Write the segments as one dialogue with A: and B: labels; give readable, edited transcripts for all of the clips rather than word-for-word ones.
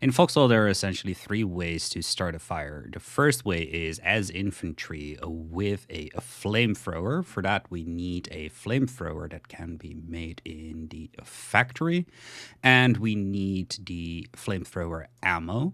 A: In Foxhole, there are essentially three ways to start a fire. The first way is as infantry with a flamethrower. For that, we need a flamethrower that can be made in the factory, and we need the flamethrower ammo.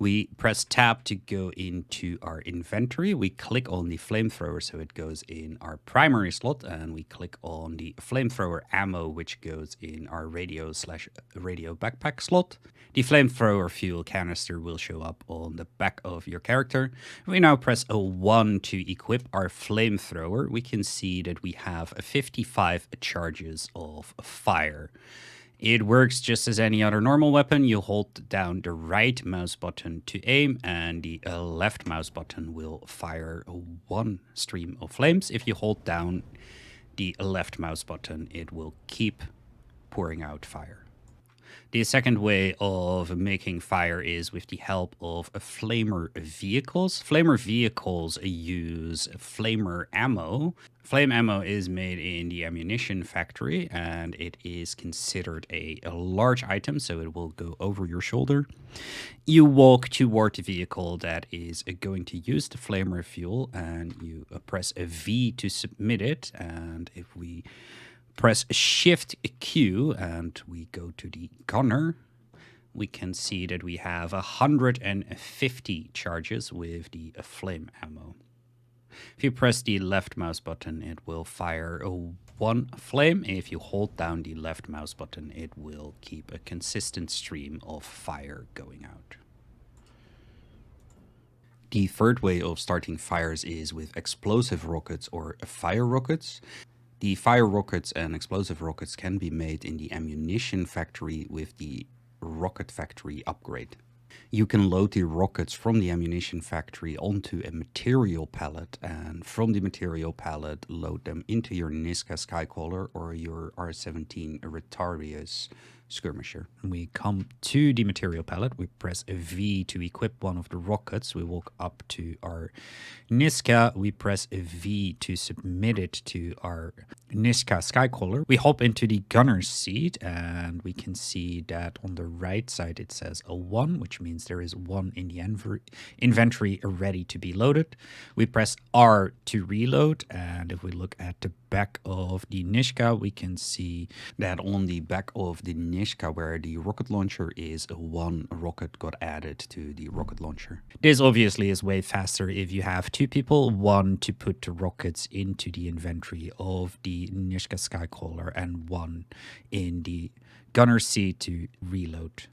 A: We press tab to go into our inventory. We click on the flamethrower so it goes in our primary slot, and we click on the flamethrower ammo, which goes in our radio/radio backpack slot. The flamethrower fuel canister will show up on the back of your character. We now press a 1 to equip our flamethrower. We can see that we have 55 charges of fire. It works just as any other normal weapon. You hold down the right mouse button to aim, and the left mouse button will fire one stream of flames. If you hold down the left mouse button, it will keep pouring out fire. The second way of making fire is with the help of flamer vehicles. Flamer vehicles use flamer ammo. Flame ammo is made in the ammunition factory, and it is considered a large item, so it will go over your shoulder. You walk toward the vehicle that is going to use the flamer fuel, and you press a V to submit it. And if we press Shift Q and we go to the gunner, we can see that we have 150 charges with the flame ammo. If you press the left mouse button, it will fire one flame. If you hold down the left mouse button, it will keep a consistent stream of fire going out. The third way of starting fires is with explosive rockets or fire rockets. The fire rockets and explosive rockets can be made in the ammunition factory with the rocket factory upgrade. You can load the rockets from the ammunition factory onto a material pallet, and from the material pallet load them into your Niska Skycaller or your R-17 Retarius skirmisher. We come to the material pallet, we press a V to equip one of the rockets, we walk up to our Niska, we press a V to submit it to our Niska Skycaller. We hop into the gunner's seat, and we can see that on the right side it says a 1, which means there is 1 in the inventory ready to be loaded. We press R to reload, and if we look at the back of the Nishka, we can see that on the back of the Nishka, where the rocket launcher is, 1 rocket got added to the rocket launcher. This obviously is way faster if you have 2 people, 1 to put the rockets into the inventory of the Nishka Skycaller and 1 in the gunner seat to reload.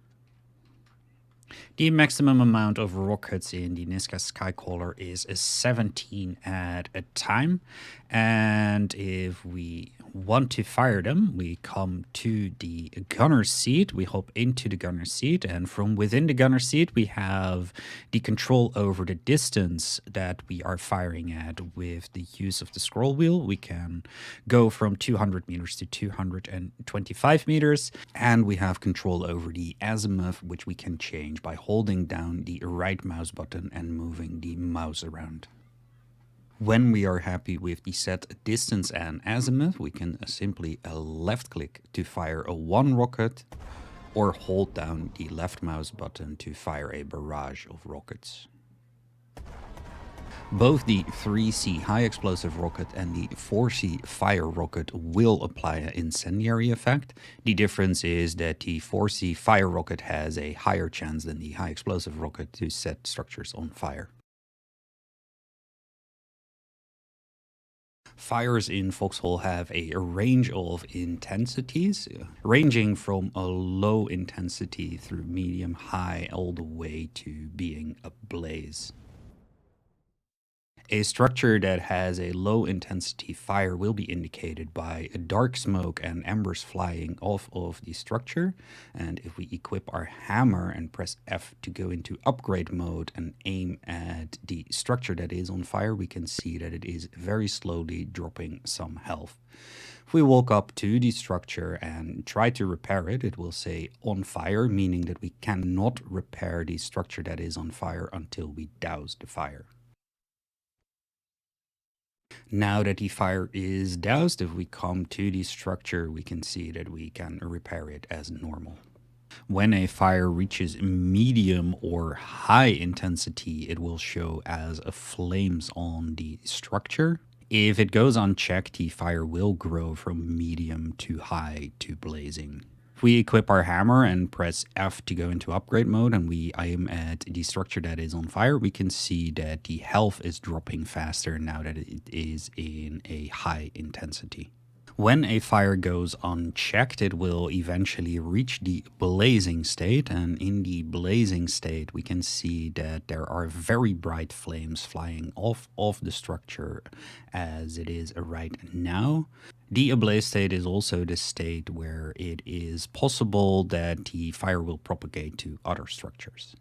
A: The maximum amount of rockets in the Niska Skycaller is 17 at a time, and if we want to fire them, we come to the gunner seat, we hop into the gunner seat, and from within the gunner seat we have the control over the distance that we are firing at. With the use of the scroll wheel, we can go from 200 meters to 225 meters, and we have control over the azimuth, which we can change by holding down the right mouse button and moving the mouse around. When we are happy with the set distance and azimuth, we can simply left click to fire a 1 rocket, or hold down the left mouse button to fire a barrage of rockets. Both the 3C high explosive rocket and the 4C fire rocket will apply an incendiary effect. The difference is that the 4C fire rocket has a higher chance than the high explosive rocket to set structures on fire. Fires in Foxhole have a range of intensities, ranging from a low intensity through medium high all the way to being a blaze. A structure that has a low intensity fire will be indicated by a dark smoke and embers flying off of the structure. And if we equip our hammer and press F to go into upgrade mode and aim at the structure that is on fire, we can see that it is very slowly dropping some health. If we walk up to the structure and try to repair it, it will say on fire, meaning that we cannot repair the structure that is on fire until we douse the fire. Now that the fire is doused, if we come to the structure, we can see that we can repair it as normal. When a fire reaches medium or high intensity, it will show as flames on the structure. If it goes unchecked, the fire will grow from medium to high to blazing. If we equip our hammer and press F to go into upgrade mode and we aim at the structure that is on fire, we can see that the health is dropping faster now that it is in a high intensity. When a fire goes unchecked, it will eventually reach the blazing state. And in the blazing state, we can see that there are very bright flames flying off of the structure as it is right now. The ablaze state is also the state where it is possible that the fire will propagate to other structures.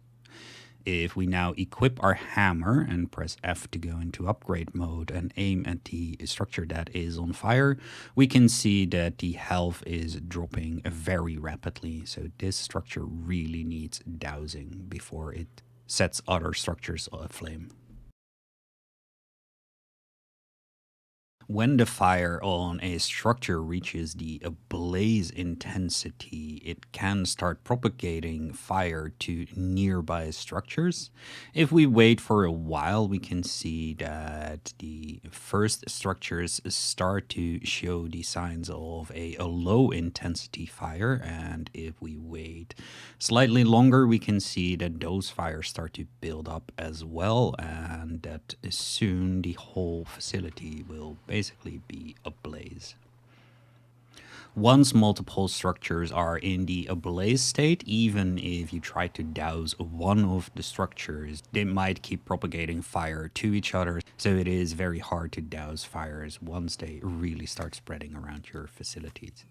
A: If we now equip our hammer and press F to go into upgrade mode and aim at the structure that is on fire, we can see that the health is dropping very rapidly. So this structure really needs dousing before it sets other structures aflame. When the fire on a structure reaches the ablaze intensity, it can start propagating fire to nearby structures. If we wait for a while, we can see that the first structures start to show the signs of a low intensity fire. And if we wait slightly longer, we can see that those fires start to build up as well, and that soon the whole facility will basically be ablaze. Once multiple structures are in the ablaze state, even if you try to douse one of the structures, they might keep propagating fire to each other. So it is very hard to douse fires once they really start spreading around your facilities.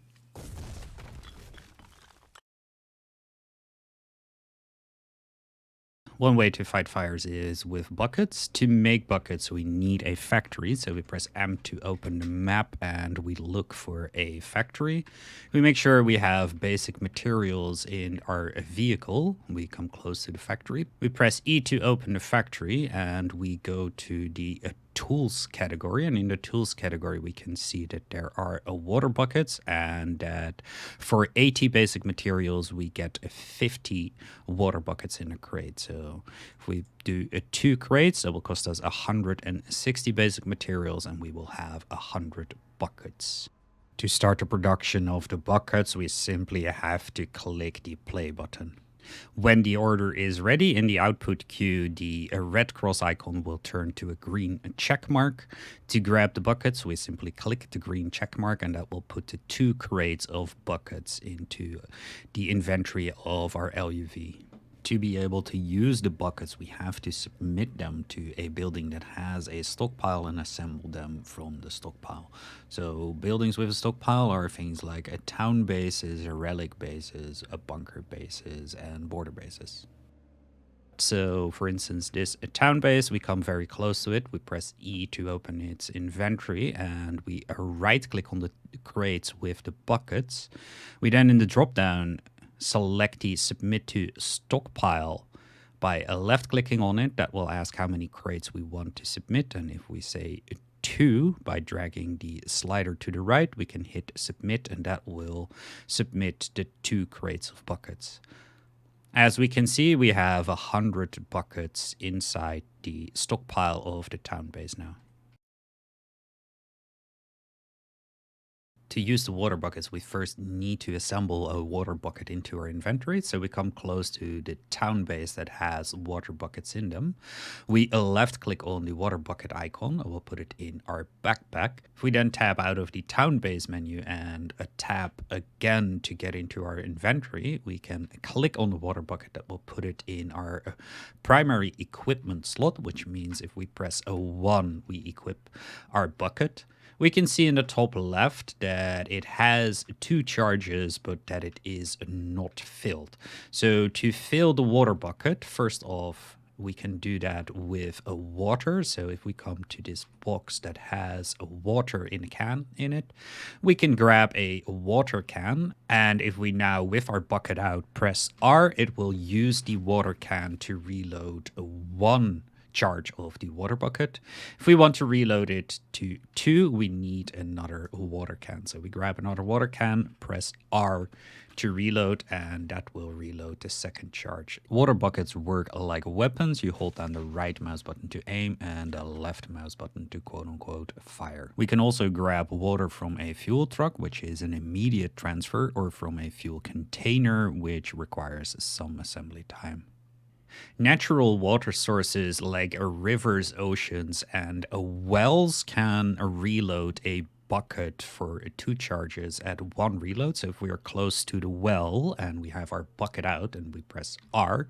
A: One way to fight fires is with buckets. To make buckets, we need a factory. So we press M to open the map and we look for a factory. We make sure we have basic materials in our vehicle. We come close to the factory. We press E to open the factory and we go to the tools category, and in the tools category we can see that there are water buckets, and that for 80 basic materials we get 50 water buckets in a crate. So if we do 2 crates, that will cost us 160 basic materials and we will have 100 buckets. To start the production of the buckets, we simply have to click the play button. When the order is ready in the output queue, the red cross icon will turn to a green check mark. To grab the buckets, we simply click the green check mark and that will put the 2 crates of buckets into the inventory of our LUV. To be able to use the buckets, we have to submit them to a building that has a stockpile and assemble them from the stockpile. So buildings with a stockpile are things like a town bases, a relic bases, a bunker bases, and border bases. So, for instance, this town base, we come very close to it. We press E to open its inventory, and we right-click on the crates with the buckets. We then, in the drop-down, select the submit to stockpile by left-clicking on it. That will ask how many crates we want to submit, and if we say 2 by dragging the slider to the right, we can hit submit, and that will submit the 2 crates of buckets. As we can see, we have 100 buckets inside the stockpile of the town base now. To use the water buckets, we first need to assemble a water bucket into our inventory. So we come close to the town base that has water buckets in them. We left click on the water bucket icon. I will put it in our backpack. If we then tab out of the town base menu and tap again to get into our inventory, we can click on the water bucket that will put it in our primary equipment slot, which means if we press a 1, we equip our bucket. We can see in the top left that it has 2 charges, but that it is not filled. So to fill the water bucket, first off, we can do that with a water. So if we come to this box that has a water in a can in it, we can grab a water can. And if we now, with our bucket out, press R, it will use the water can to reload 1 charge of the water bucket. If we want to reload it to 2, we need another water can. So we grab another water can, press R to reload, and that will reload the second charge. Water buckets work like weapons. You hold down the right mouse button to aim and the left mouse button to quote unquote fire. We can also grab water from a fuel truck, which is an immediate transfer, or from a fuel container, which requires some assembly time. Natural water sources like rivers, oceans, and wells can reload a bucket for 2 charges at 1 reload. So if we are close to the well and we have our bucket out and we press R,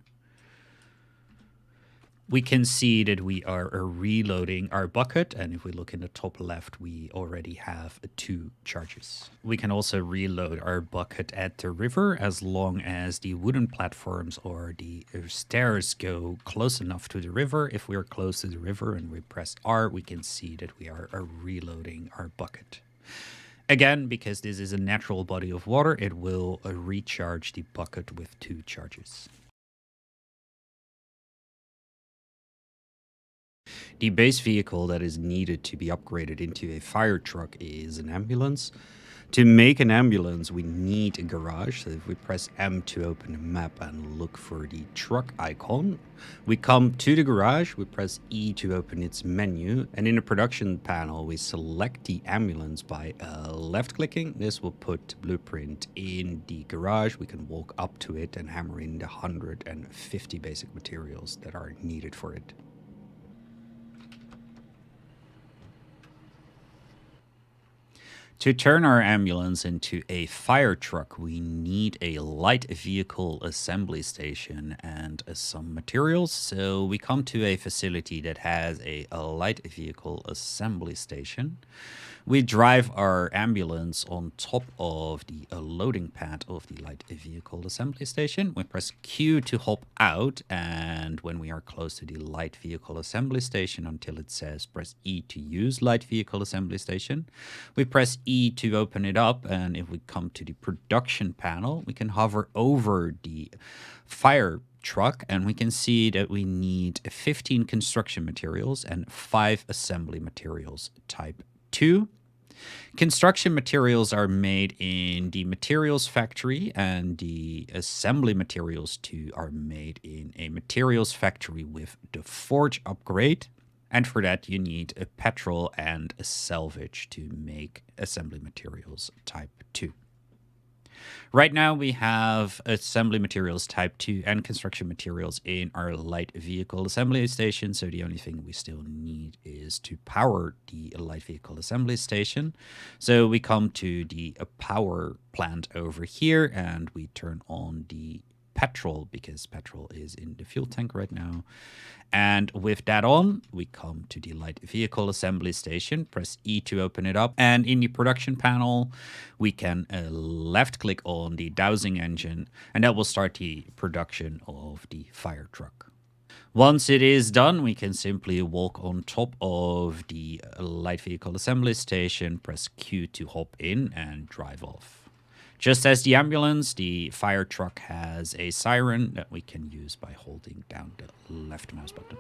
A: we can see that we are reloading our bucket, and if we look in the top left, we already have 2 charges. We can also reload our bucket at the river as long as the wooden platforms or the stairs go close enough to the river. If we are close to the river and we press R, we can see that we are reloading our bucket. Again, because this is a natural body of water, it will recharge the bucket with 2 charges. The base vehicle that is needed to be upgraded into a fire truck is an ambulance. To make an ambulance, we need a garage. So if we press M to open the map and look for the truck icon, we come to the garage, we press E to open its menu, and in the production panel, we select the ambulance by left-clicking. This will put the blueprint in the garage. We can walk up to it and hammer in the 150 basic materials that are needed for it. To turn our ambulance into a fire truck, we need a light vehicle assembly station and some materials. So we come to a facility that has a light vehicle assembly station. We drive our ambulance on top of the loading pad of the light vehicle assembly station. We press Q to hop out, and when we are close to the light vehicle assembly station until it says press E to use light vehicle assembly station, we press E to open it up, and if we come to the production panel, we can hover over the fire truck and we can see that we need 15 construction materials and 5 assembly materials type 2. Construction materials are made in the materials factory, and the assembly materials too are made in a materials factory with the forge upgrade. And for that, you need a petrol and a salvage to make assembly materials type 2. Right now, we have assembly materials type 2 and construction materials in our light vehicle assembly station. So the only thing we still need is to power the light vehicle assembly station. So we come to the power plant over here and we turn on the petrol because petrol is in the fuel tank right now. And with that on, we come to the light vehicle assembly station, press E to open it up. And in the production panel, we can left click on the dowsing engine, and that will start the production of the fire truck. Once it is done, we can simply walk on top of the light vehicle assembly station, press Q to hop in and drive off. Just as the ambulance, the fire truck has a siren that we can use by holding down the left mouse button.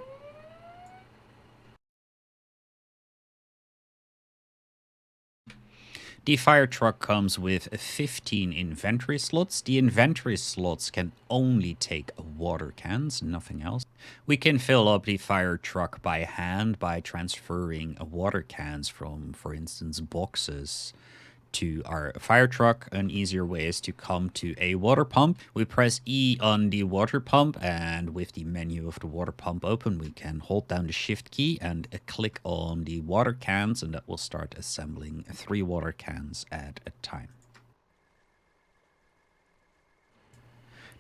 A: The fire truck comes with 15 inventory slots. The inventory slots can only take water cans, nothing else. We can fill up the fire truck by hand by transferring water cans from, for instance, boxes to our fire truck. An easier way is to come to a water pump. We press E on the water pump, and with the menu of the water pump open, we can hold down the shift key and click on the water cans, and that will start assembling 3 water cans at a time.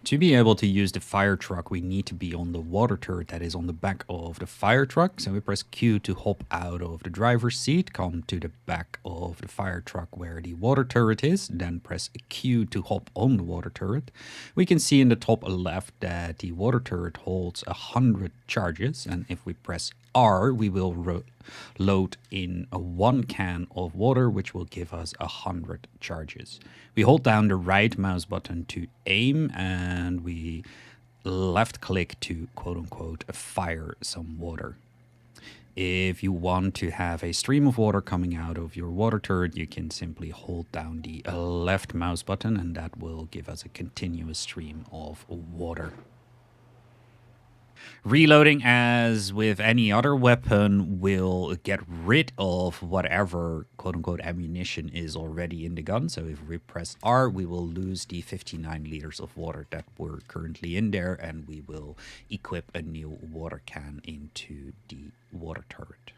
A: To be able to use the fire truck, we need to be on the water turret that is on the back of the fire truck. So we press Q to hop out of the driver's seat, come to the back of the fire truck where the water turret is, then press Q to hop on the water turret. We can see in the top left that the water turret holds 100 charges, and if we press R, we will load in 1 can of water, which will give us 100 charges. We hold down the right mouse button to aim, and we left click to quote unquote fire some water. If you want to have a stream of water coming out of your water turret, you can simply hold down the left mouse button and that will give us a continuous stream of water. Reloading, as with any other weapon, will get rid of whatever quote unquote ammunition is already in the gun. So if we press R, we will lose the 59 liters of water that were currently in there, and we will equip a new water can into the water turret.